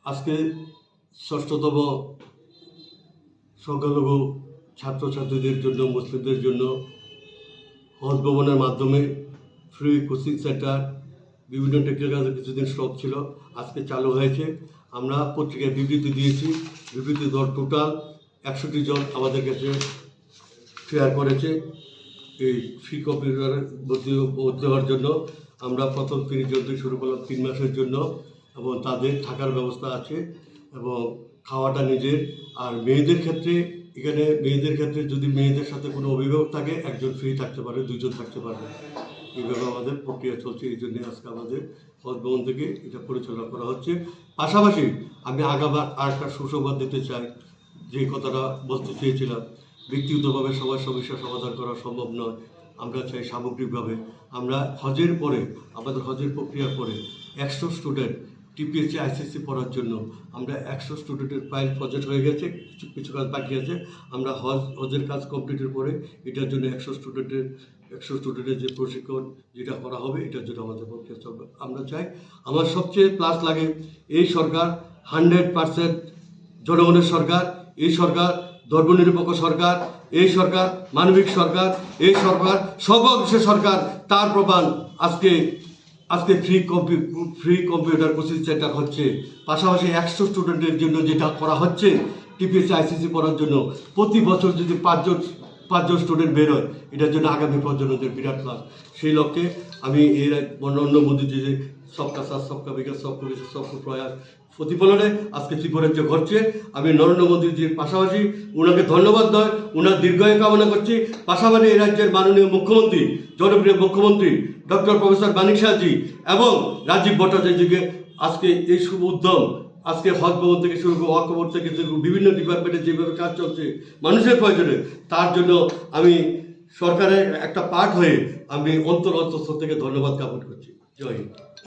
আজকে ষষ্ঠতম সংখ্যালঘু ছাত্রছাত্রীদের জন্য, মুসলিমদের জন্য হজ ভবনের মাধ্যমে ফ্রি কোচিং সেন্টার, বিভিন্ন টেকনিক্যাল কিছুদিন স্টপ ছিল, আজকে চালু হয়েছে। আমরা পত্রিকায় বিবৃতি দিয়েছি। বিবৃতি দল টোটাল 61 জন আমাদের কাছে শেয়ার করেছে এই ফ্রি কম্পিউটারে ভর্তি হওয়ার জন্য। আমরা প্রথম 30 জন থেকে শুরু করলাম 3 মাসের জন্য, এবং তাদের থাকার ব্যবস্থা আছে এবং খাওয়াটা নিজের। আর মেয়েদের ক্ষেত্রে যদি মেয়েদের সাথে কোনো অভিভাবক থাকে, একজন ফ্রি থাকতে পারে, 2 জন থাকতে পারবে। এইভাবে আমাদের প্রক্রিয়া চলছে। এই জন্যে আজকে আমাদের হজ ভবন থেকে এটা পরিচালনা করা হচ্ছে। পাশাপাশি আমি আগাবার আর একটা সুসংবাদ দিতে চাই, যে কথাটা বলতে চেয়েছিলাম। ব্যক্তিগতভাবে সবার সমস্যা সমাধান করা সম্ভব নয়। আমরা চাই সামগ্রিকভাবে। আমরা হজের পরে, আমাদের হজের প্রক্রিয়ার পরে 100 স্টুডেন্ট টিপিএসসি আইসিএসসি পড়ার জন্য আমরা 100 স্টুডেন্টের ফাইল প্রজেক্ট হয়ে গেছে, কিছু কাজ বাকি আছে। আমরা হজের কাজ কমপ্লিটের পরে এটার জন্য 100 স্টুডেন্টের যে প্রশিক্ষণ যেটা করা হবে, এটার জন্য আমাদের প্রক্রিয়া চলবে। আমরা চাই, আমার সবচেয়ে প্লাস লাগে এই সরকার 100% জনগণের সরকার। এই সরকার ধর্মনিরপেক্ষ সরকার, এই সরকার মানবিক সরকার, এই সরকার সর্বশেষ সরকার। তার প্রমাণ আজকে ফ্রি কম্পিউটার কোচিং সেন্টার হচ্ছে। পাশাপাশি 100 স্টুডেন্টের জন্য যেটা করা হচ্ছে টিপিএসসি আইসিএসসি পড়ার জন্য, প্রতি বছর যদি পাঁচজন স্টুডেন্ট বের হয়, এটার জন্য আগামী প্রজন্মদের বিরাট লাভ। সেই লক্ষ্যে আমি এর নরেন্দ্র মোদীজি যে সবকা সাথ সবকা বিকাশ সবকা প্রয়াস প্রতিফলনে আজকে ত্রিপুরার যে ঘটছে, আমি নরেন্দ্র মোদীজির পাশাপাশি ওনাকে ধন্যবাদ দেয়, ওনার দীর্ঘায়ু কামনা করছি। পাশাপাশি এই রাজ্যের মাননীয় মুখ্যমন্ত্রী, জনপ্রিয় মুখ্যমন্ত্রী ডক্টর প্রফেসর মানিক সাহাজি এবং রাজীব ভট্টাচার্যকে আজকে এই শুভ উদ্যম, আজকে হজ ভবন থেকে শুরু করে ওয়াকফ বোর্ড থেকে শুরু করে বিভিন্ন ডিপার্টমেন্টে যেভাবে কাজ চলছে মানুষের প্রয়োজনে, তার জন্য আমি সরকারের একটা পার্ট হয়ে আমি অন্তঃস্থল থেকে ধন্যবাদ জ্ঞাপন করছি। জয় হিন্দ।